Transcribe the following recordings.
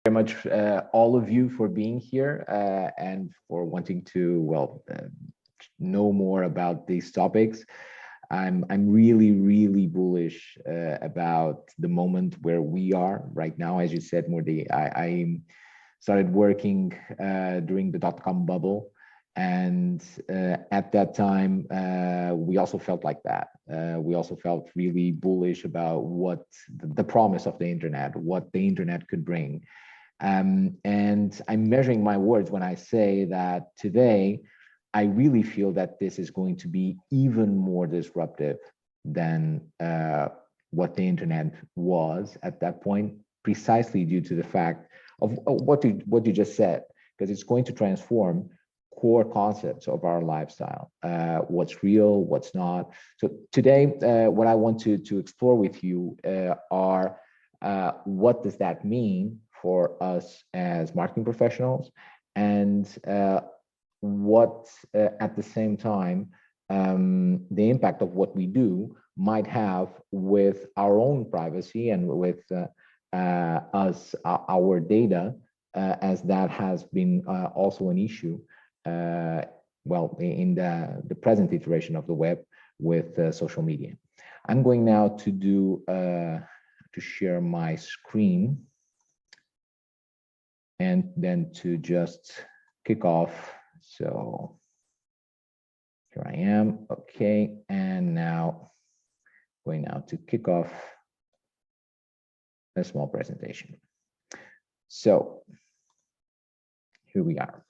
very much all of you for being here and for wanting to, know more about these topics. I'm really bullish about the moment where we are right now. As you said, Murdi, I started working during the dot-com bubble. And at that time, we also felt like that. We also felt really bullish about what the promise of the internet, what the internet could bring. And I'm measuring my words when I say that today, I really feel that this is going to be even more disruptive than what the internet was at that point, precisely due to the fact of what you just said, because it's going to transform core concepts of our lifestyle, what's real, what's not. So today, what I want to explore with you are what does that mean for us as marketing professionals, and what at the same time the impact of what we do might have with our own privacy and with our data, as that has been also an issue in the present iteration of the web with social media. I'm going now to do to share my screen and then to just kick off. So here I am. Okay, and now going now to kick off a small presentation. So here we are.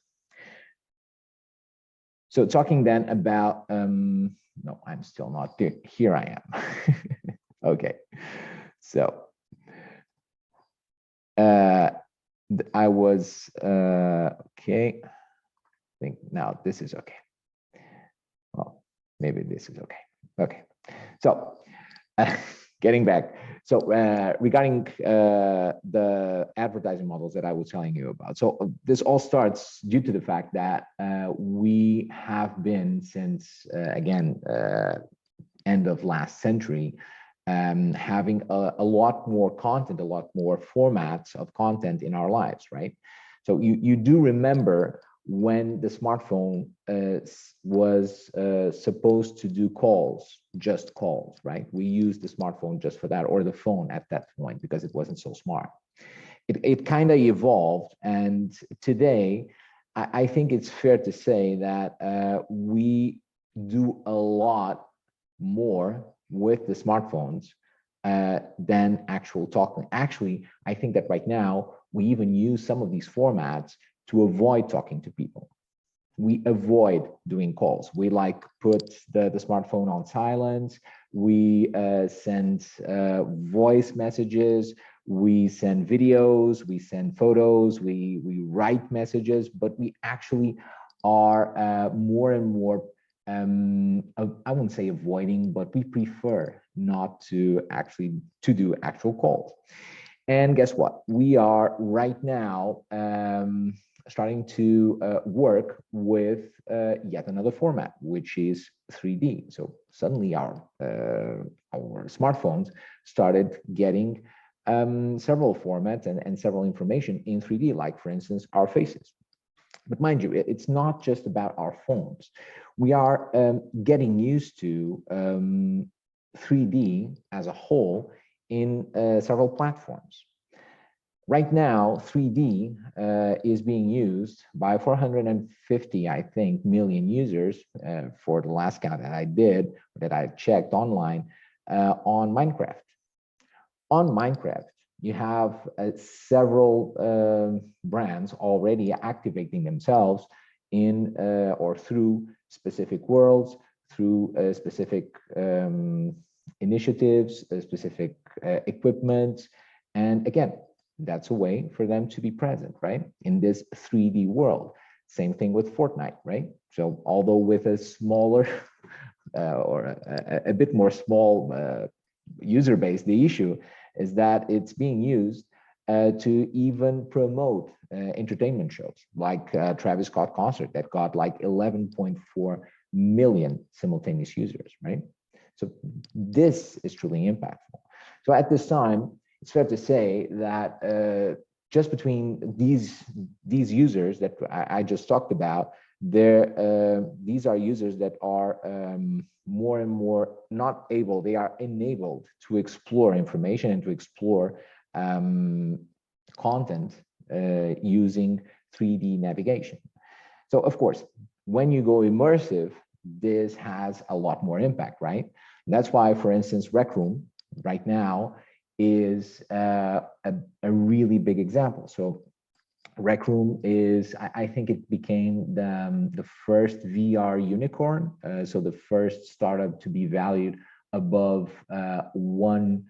So talking then about, no, I'm still not there. Here I am. Okay, so I was, okay, I think now this is okay. Well, maybe this is okay. Okay, so getting back. So regarding the advertising models that I was telling you about. So this all starts due to the fact that we have been since, again, end of last century, having a lot more content, a lot more formats of content in our lives, right? So you do remember when the smartphone was supposed to do calls, just calls, right? We used the smartphone just for that, or the phone at that point, because it wasn't so smart. It kind of evolved, and today, I think it's fair to say that we do a lot more with the smartphones than actual talking. Actually, I think that right now, we even use some of these formats to avoid talking to people. We avoid doing calls. We like put the smartphone on silent. We send voice messages. We send videos. We send photos. We write messages. But we actually are more and more, I wouldn't say avoiding, but we prefer not to actually do actual calls. And guess what? We are right now starting to work with yet another format, which is 3D. So suddenly our smartphones started getting several formats and several information in 3D, like for instance, our faces. But mind you, it's not just about our phones. We are getting used to 3D as a whole in several platforms. Right now, 3D is being used by 450, I think, million users for the last count that I did, that I checked online, on Minecraft. On Minecraft, you have several brands already activating themselves in or through specific worlds, through specific initiatives, specific equipment, and again, that's a way for them to be present, right, in this 3D world. Same thing with Fortnite, right? So although with a smaller or a bit more small user base, the issue is that it's being used to even promote entertainment shows, like Travis Scott concert that got like 11.4 million simultaneous users, right? So this is truly impactful. So at this time, it's fair to say that just between these users that I just talked about, these are users that are more and more not able, they are enabled to explore information and to explore content using 3D navigation. So of course, when you go immersive, this has a lot more impact, right? And that's why, for instance, Rec Room right now is a really big example. So Rec Room is, I think it became the first VR unicorn. So the first startup to be valued above 1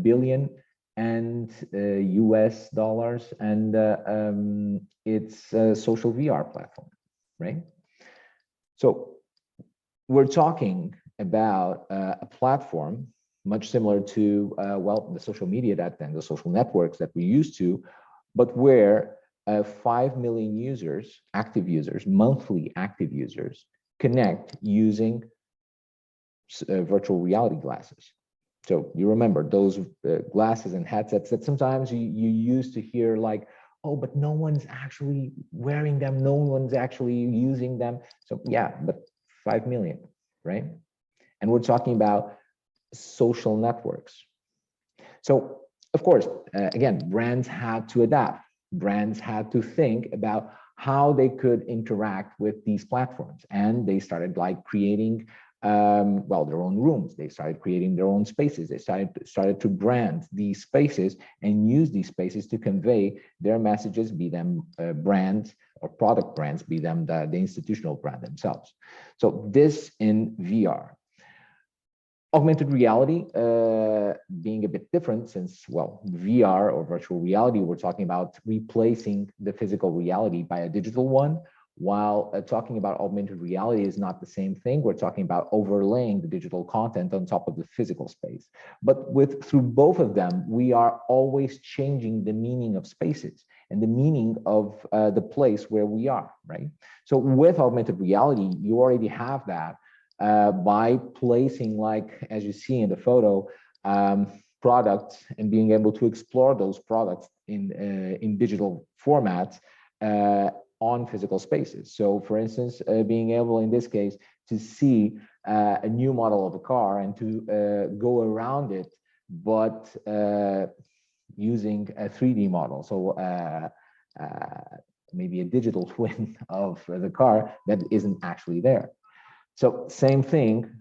billion and US dollars, and it's a social VR platform, right? So we're talking about a platform much similar to, well, the social media and the social networks that we're used to, but where 5 million users, active users, monthly active users, connect using virtual reality glasses. So you remember those glasses and headsets that sometimes you used to hear like, oh, but no one's actually wearing them, no one's actually using them. So yeah, but 5 million, right? And we're talking about social networks. So of course, again, brands had to adapt. Brands had to think about how they could interact with these platforms, and they started like creating well, their own rooms. They started creating their own spaces. They started to brand these spaces and use these spaces to convey their messages, be them brands or product brands, be them the institutional brand themselves. So this in VR. Augmented reality being a bit different, since, well, VR or virtual reality, we're talking about replacing the physical reality by a digital one, while talking about augmented reality is not the same thing. We're talking about overlaying the digital content on top of the physical space. But through both of them, we are always changing the meaning of spaces and the meaning of the place where we are, right? So with augmented reality, you already have that. By placing, like, as you see in the photo, products and being able to explore those products in digital formats on physical spaces. So for instance, being able in this case to see a new model of a car and to go around it, but using a 3D model. So maybe a digital twin of the car that isn't actually there. So same thing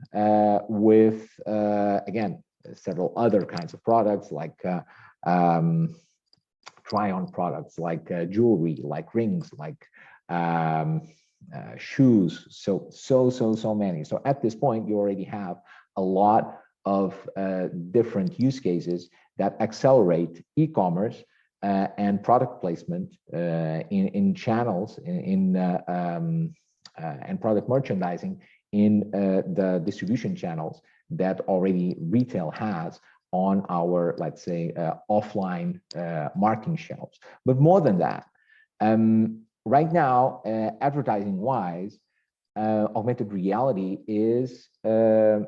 with, again, several other kinds of products like try-on products, like jewelry, like rings, like shoes. So many. So at this point, you already have a lot of different use cases that accelerate e-commerce and product placement in channels, and product merchandising in the distribution channels that already retail has on our, let's say, offline marketing shelves. But more than that, right now, advertising-wise, augmented reality is an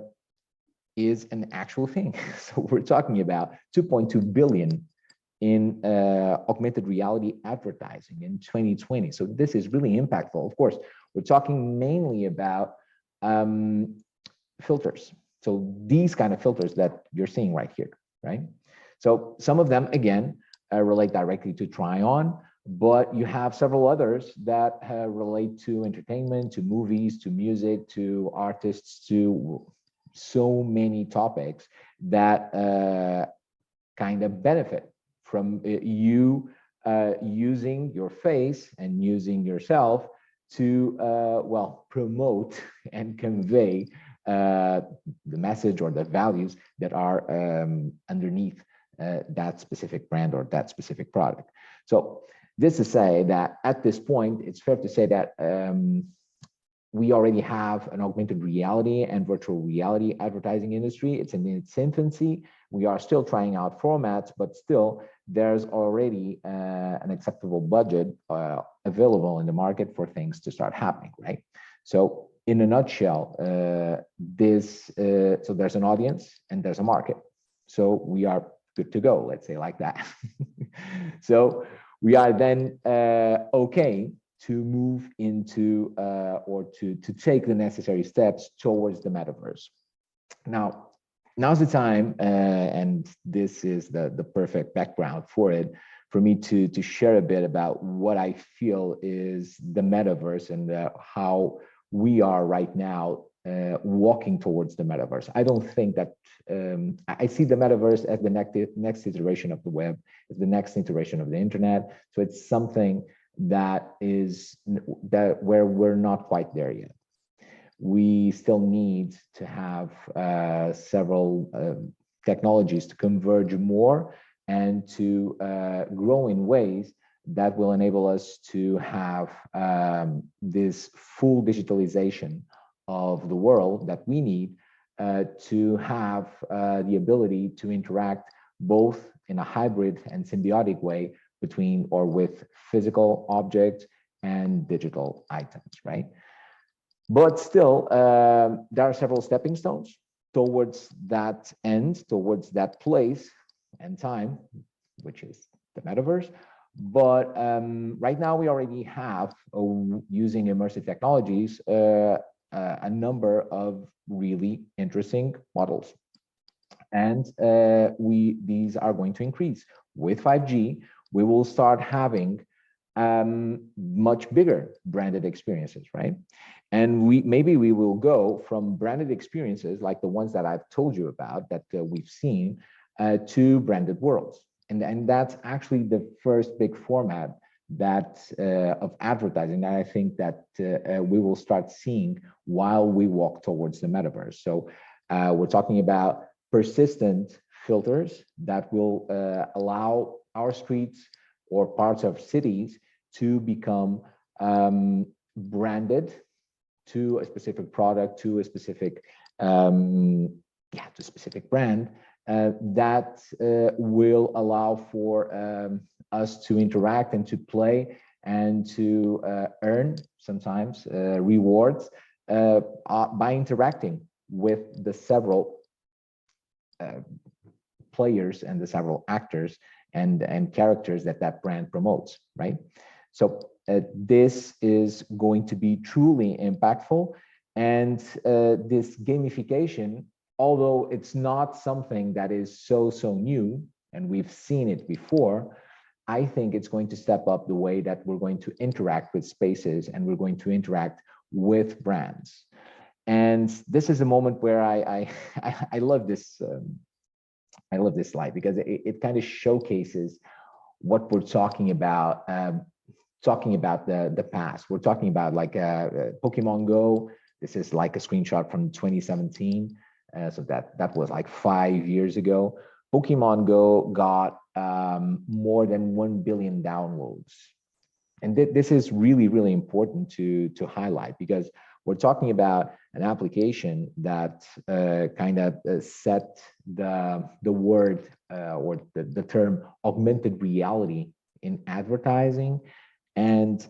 actual thing. So we're talking about 2.2 billion in augmented reality advertising in 2020. So this is really impactful. Of course, we're talking mainly about filters. So these kind of filters that you're seeing right here, right? So some of them, again, relate directly to try on, but you have several others that relate to entertainment, to movies, to music, to artists, to so many topics that kind of benefit from you using your face and using yourself to, well, promote and convey the message or the values that are underneath that specific brand or that specific product. So this to say that at this point, it's fair to say that we already have an augmented reality and virtual reality advertising industry. It's in its infancy. We are still trying out formats, but still there's already an acceptable budget available in the market for things to start happening, right? So in a nutshell, so there's an audience and there's a market. So we are good to go, let's say like that. So we are then okay to move into or to take the necessary steps towards the metaverse. Now's the time, and this is the perfect background for it, for me to share a bit about what I feel is the metaverse and how we are right now walking towards the metaverse. I don't think that I see the metaverse as the next iteration of the web, as the next iteration of the internet. So it's something that is where we're not quite there yet. We still need to have several technologies to converge more and to grow in ways that will enable us to have this full digitalization of the world that we need to have the ability to interact both in a hybrid and symbiotic way between or with physical objects and digital items, right? But still, there are several stepping stones towards that end, towards that place and time, which is the metaverse. But right now, we already have, using immersive technologies, a number of really interesting models. And these are going to increase. With 5G, we will start having much bigger branded experiences, right? And maybe we will go from branded experiences like the ones that I've told you about that we've seen to branded worlds. And that's actually the first big format that of advertising that I think that we will start seeing while we walk towards the metaverse. So we're talking about persistent filters that will allow our streets or parts of cities to become branded to a specific product, to a specific brand that will allow for us to interact and to play and to earn sometimes rewards by interacting with the several players and the several actors and characters that brand promotes, right? So this is going to be truly impactful. And this gamification, although it's not something that is so new, and we've seen it before, I think it's going to step up the way that we're going to interact with spaces and we're going to interact with brands. And this is a moment where I love this. I love this slide because it kind of showcases what we're talking about. Talking about the past, we're talking about like Pokemon Go. This is like a screenshot from 2017, so that was like 5 years ago. Pokemon Go got more than 1 billion downloads, and this is really important to highlight because we're talking about an application that kind of set the word or the term augmented reality in advertising, and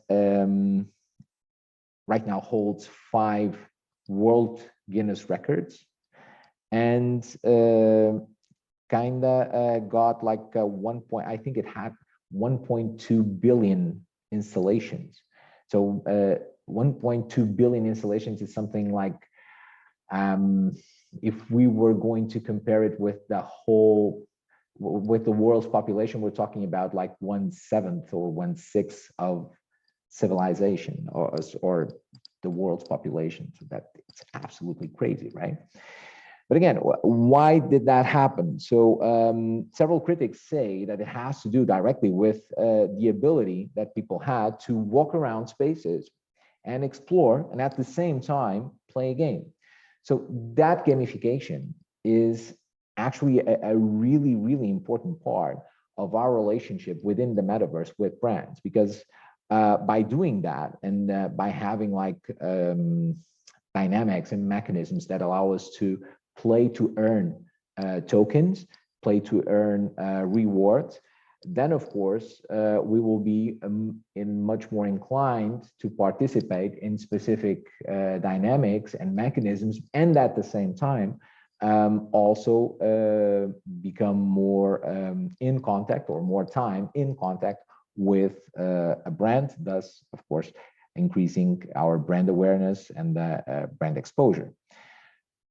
right now holds 5 world Guinness records, and kind of got like I think it had 1.2 billion installations. So 1.2 billion installations is something like, if we were going to compare it with the world's population, we're talking about like 1/7 or 1/6 of civilization or the world's population. So that it's absolutely crazy, right? But again, why did that happen? So several critics say that it has to do directly with the ability that people had to walk around spaces and explore, and at the same time play a game. So that gamification is actually a really important part of our relationship within the metaverse with brands, because by doing that and by having like dynamics and mechanisms that allow us to play to earn tokens, play to earn rewards, then of course we will be much more inclined to participate in specific dynamics and mechanisms, and at the same time also become more in contact, or more time in contact with a brand, thus, of course, increasing our brand awareness and brand exposure.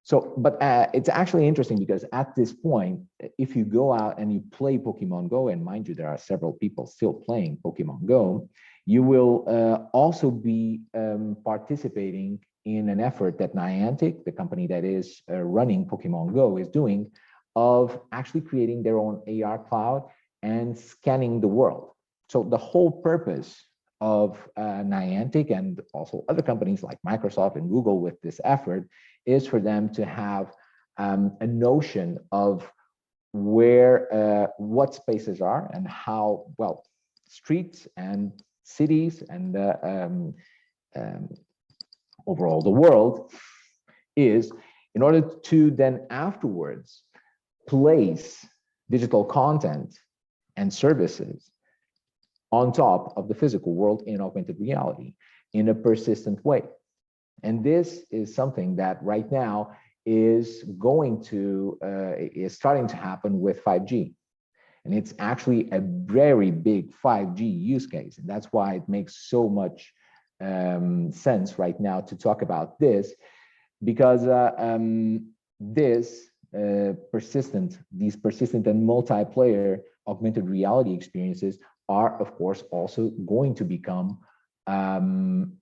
So, but it's actually interesting because at this point, if you go out and you play Pokemon Go, and mind you, there are several people still playing Pokemon Go, you will also be participating in an effort that Niantic, the company that is running Pokemon Go, is doing, of actually creating their own AR cloud and scanning the world. So the whole purpose of Niantic, and also other companies like Microsoft and Google with this effort, is for them to have a notion of where what spaces are, and how, well, streets and cities and overall the world is, in order to then afterwards place digital content and services on top of the physical world in augmented reality in a persistent way. And this is something that right now is going to, is starting to happen with 5G. And it's actually a very big 5G use case. And that's why it makes so much sense right now to talk about this, because these persistent and multiplayer augmented reality experiences are, of course, also going to become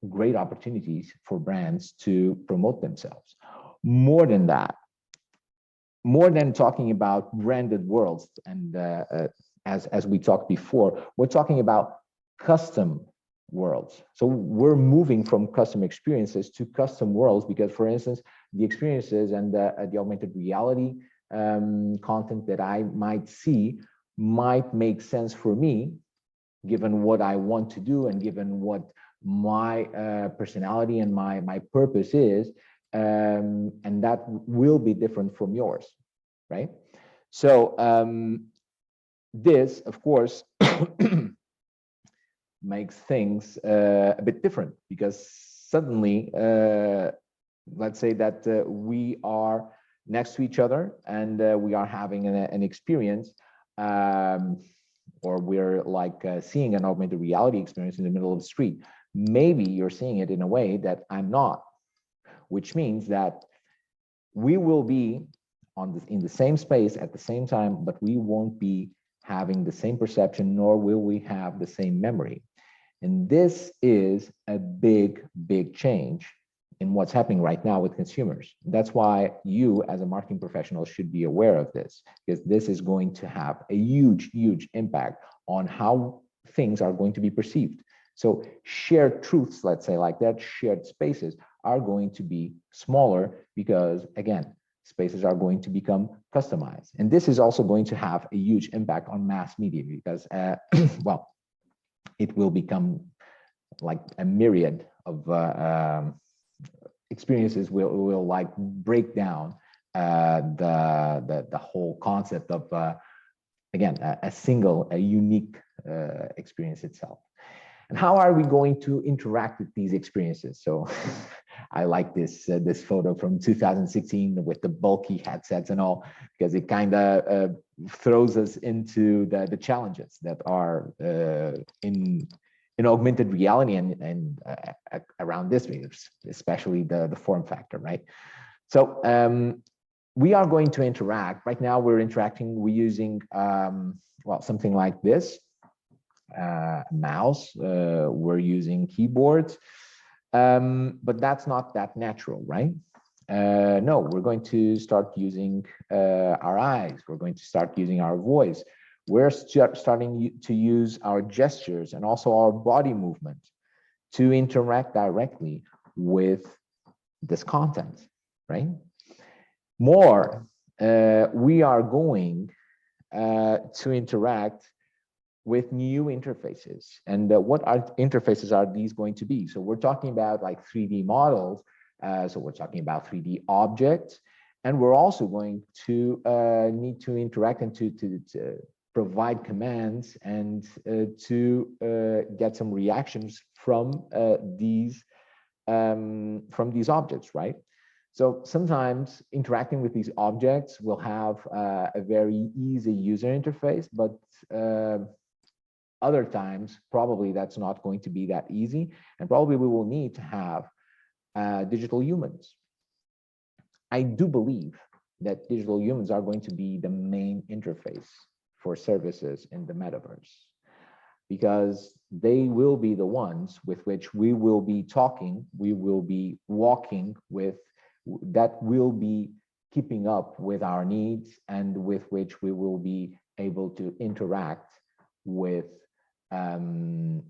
great opportunities for brands to promote themselves. More than that, more than talking about branded worlds, and as we talked before, we're talking about custom worlds. So we're moving from custom experiences to custom worlds, because, for instance, the experiences and the augmented reality content that I might see might make sense for me, given what I want to do and given what my personality and my purpose is, and that will be different from yours, right? So this, of course, makes things a bit different, because suddenly, let's say that we are next to each other and we are having an experience, or we're like seeing an augmented reality experience in the middle of the street. Maybe you're seeing it in a way that I'm not, which means that we will be in the same space at the same time, but we won't be having the same perception, nor will we have the same memory. And this is a big, big change in what's happening right now with consumers. That's why you, as a marketing professional, should be aware of this, because this is going to have a huge, huge impact on how things are going to be perceived. So shared truths, let's say like that, shared spaces are going to be smaller, because, again, spaces are going to become customized. And this is also going to have a huge impact on mass media, because, well, it will become like a myriad of experiences will like break down the whole concept of, again, a unique experience itself. And how are we going to interact with these experiences? So I like this photo from 2016 with the bulky headsets and all, because it kind of throws us into the challenges that are in augmented reality and around this, especially the form factor, right? So we are going to interact. Right now, we're using, well, something like this. Mouse, we're using keyboards, but that's not that natural, right? No, we're going to start using our eyes. We're going to start using our voice. We're starting to use our gestures and also our body movement to interact directly with this content, right? More, we are going to interact with new interfaces. And what interfaces are these going to be? So we're talking about like 3D models. So we're talking about 3D objects. And we're also going to need to interact and to provide commands and to get some reactions from these objects, right? So sometimes interacting with these objects will have a very easy user interface, but other times, probably that's not going to be that easy. And probably we will need to have digital humans. I do believe that digital humans are going to be the main interface for services in the metaverse, because they will be the ones with which we will be talking, we will be walking with, that will be keeping up with our needs, and with which we will be able to interact with, again,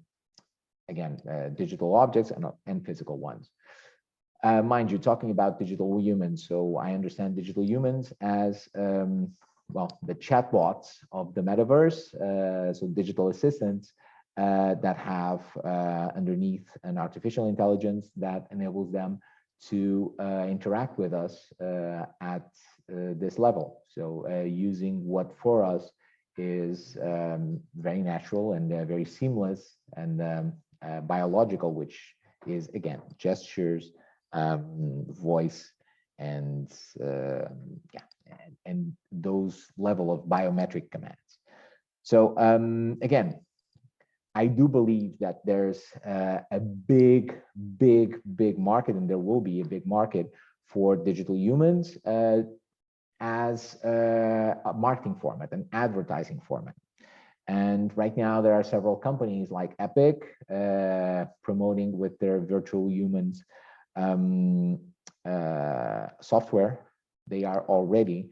digital objects and physical ones. Mind you, talking about digital humans, so I understand digital humans as, well, the chatbots of the metaverse, so digital assistants that have underneath an artificial intelligence that enables them to interact with us at this level. So using what for us is very natural and very seamless and biological, which is, again, gestures, voice, and and those level of biometric commands. So again, I do believe that there's a big market, and there will be a big market for digital humans as a marketing format, an advertising format. And right now there are several companies like Epic promoting with their virtual humans software. They are already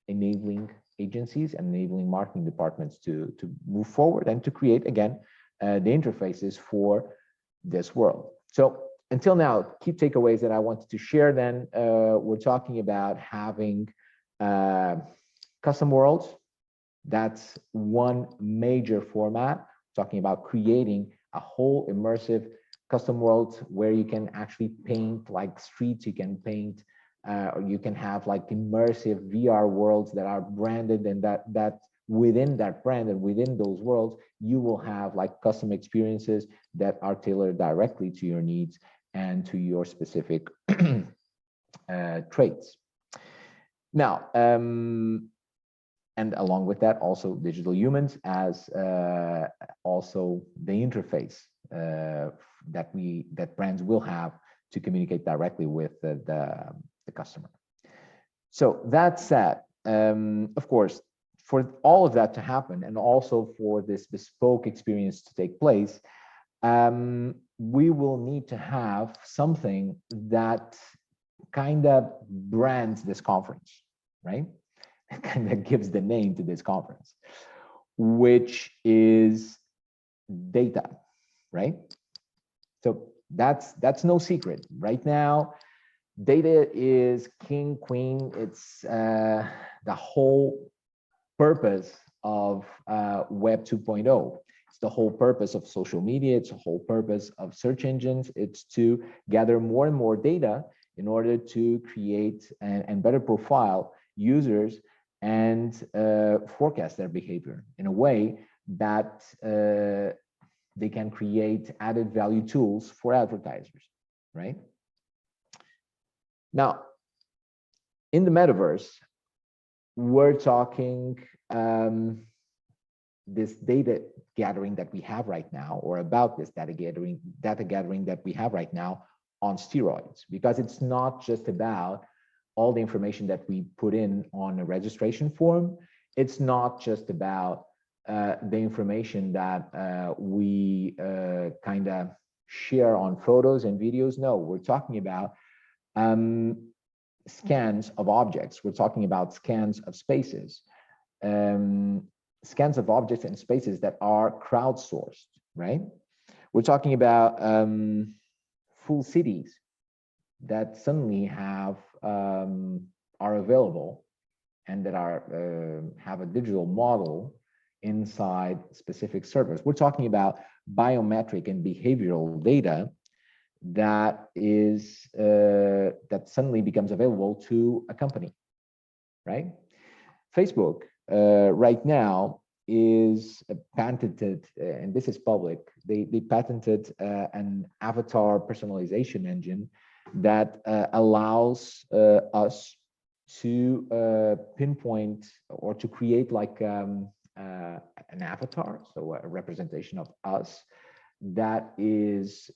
enabling agencies and enabling marketing departments to move forward and to create, again, the interfaces for this world. So until now, key takeaways that I wanted to share then, we're talking about having custom worlds. That's one major format, talking about creating a whole immersive custom world where you can actually paint like streets, you can paint, or you can have like immersive VR worlds that are branded, and that within that brand and within those worlds, you will have like custom experiences that are tailored directly to your needs and to your specific traits. Now, and along with that, also digital humans as also the interface that brands will have to communicate directly with the customer. So that said, of course, for all of that to happen, and also for this bespoke experience to take place, we will need to have something that kind of brands this conference, right? Kind of gives the name to this conference, which is data, right? So that's no secret. Right now, data is king, queen. It's the whole purpose of Web 2.0. It's the whole purpose of social media. It's the whole purpose of search engines. It's to gather more and more data in order to create and better profile users and forecast their behavior in a way that they can create added value tools for advertisers, right? Now, in the metaverse, we're talking this data gathering that we have right now, or about this data gathering that we have right now on steroids, because it's not just about all the information that we put in on a registration form. It's not just about the information that we kind of share on photos and videos. No, we're talking about scans of objects. We're talking about scans of spaces, scans of objects and spaces that are crowdsourced, right? We're talking about full cities that suddenly have are available and that are have a digital model inside specific servers. We're talking about biometric and behavioral data that is that suddenly becomes available to a company, right? Facebook right now is patented, and this is public. They patented an avatar personalization engine that allows us to pinpoint or to create like an avatar, so a representation of us that is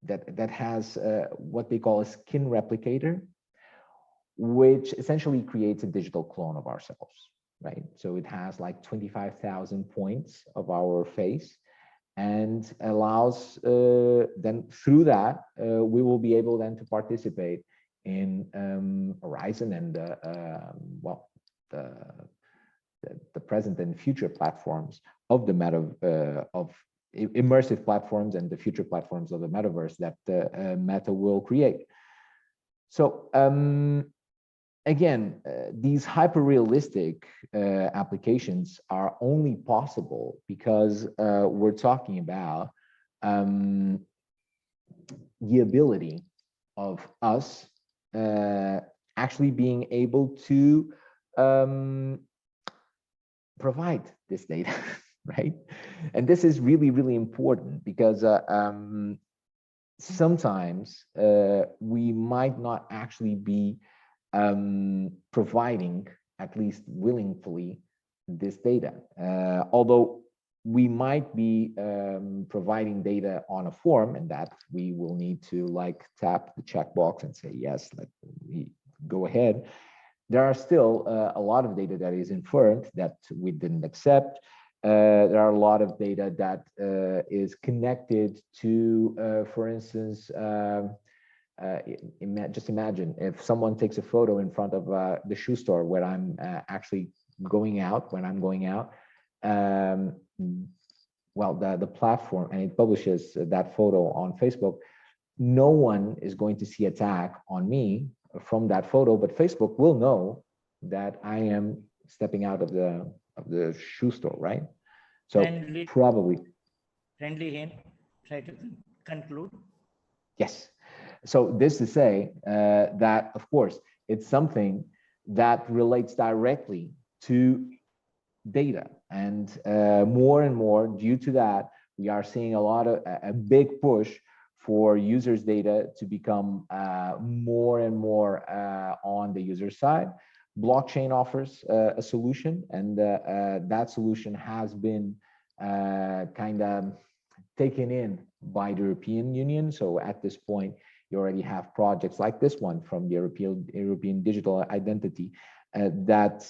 that has what they call a skin replicator, which essentially creates a digital clone of ourselves, right? So it has like 25,000 points of our face, and allows then through that we will be able then to participate in Horizon and well the present and future platforms of the of immersive platforms and the future platforms of the metaverse that Meta will create. So again, these hyper-realistic applications are only possible because we're talking about the ability of us actually being able to provide this data, right? And this is really, really important because sometimes we might not actually be providing, at least willingly, this data. Although we might be providing data on a form, and that we will need to like tap the checkbox and say, yes, let me go ahead. There are still a lot of data that is inferred that we didn't accept. There are a lot of data that is connected to, for instance, just imagine if someone takes a photo in front of the shoe store where I'm actually going out, when I'm going out, well, the platform, and it publishes that photo on Facebook, no one is going to see a tag on me from that photo, but Facebook will know that I am stepping out of the shoe store, right? So probably. Friendly hint, try to conclude. Yes. So this to say that, of course, it's something that relates directly to data, and more due to that, we are seeing a lot of a big push for users' data to become more and more on the user side. Blockchain offers a solution, and that solution has been kind of taken in by the European Union. So at this point, you already have projects like this one from the European Digital Identity that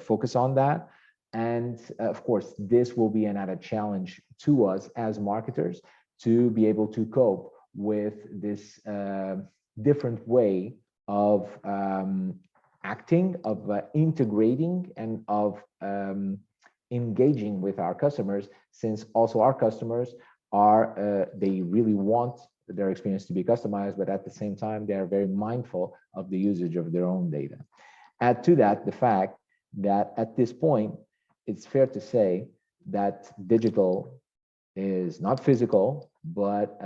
focus on that. And of course, this will be an added challenge to us as marketers to be able to cope with this different way of acting, of integrating, and of engaging with our customers, since also our customers are, they really want their experience to be customized, but at the same time, they are very mindful of the usage of their own data. Add to that the fact that at this point, it's fair to say that digital is not physical, but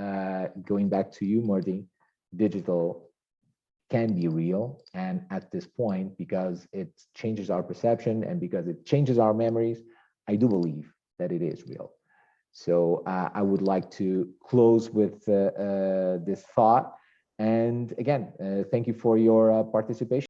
going back to you, Marty, digital can be real. And at this point, because it changes our perception and because it changes our memories, I do believe that it is real. So I would like to close with this thought. And again, thank you for your participation.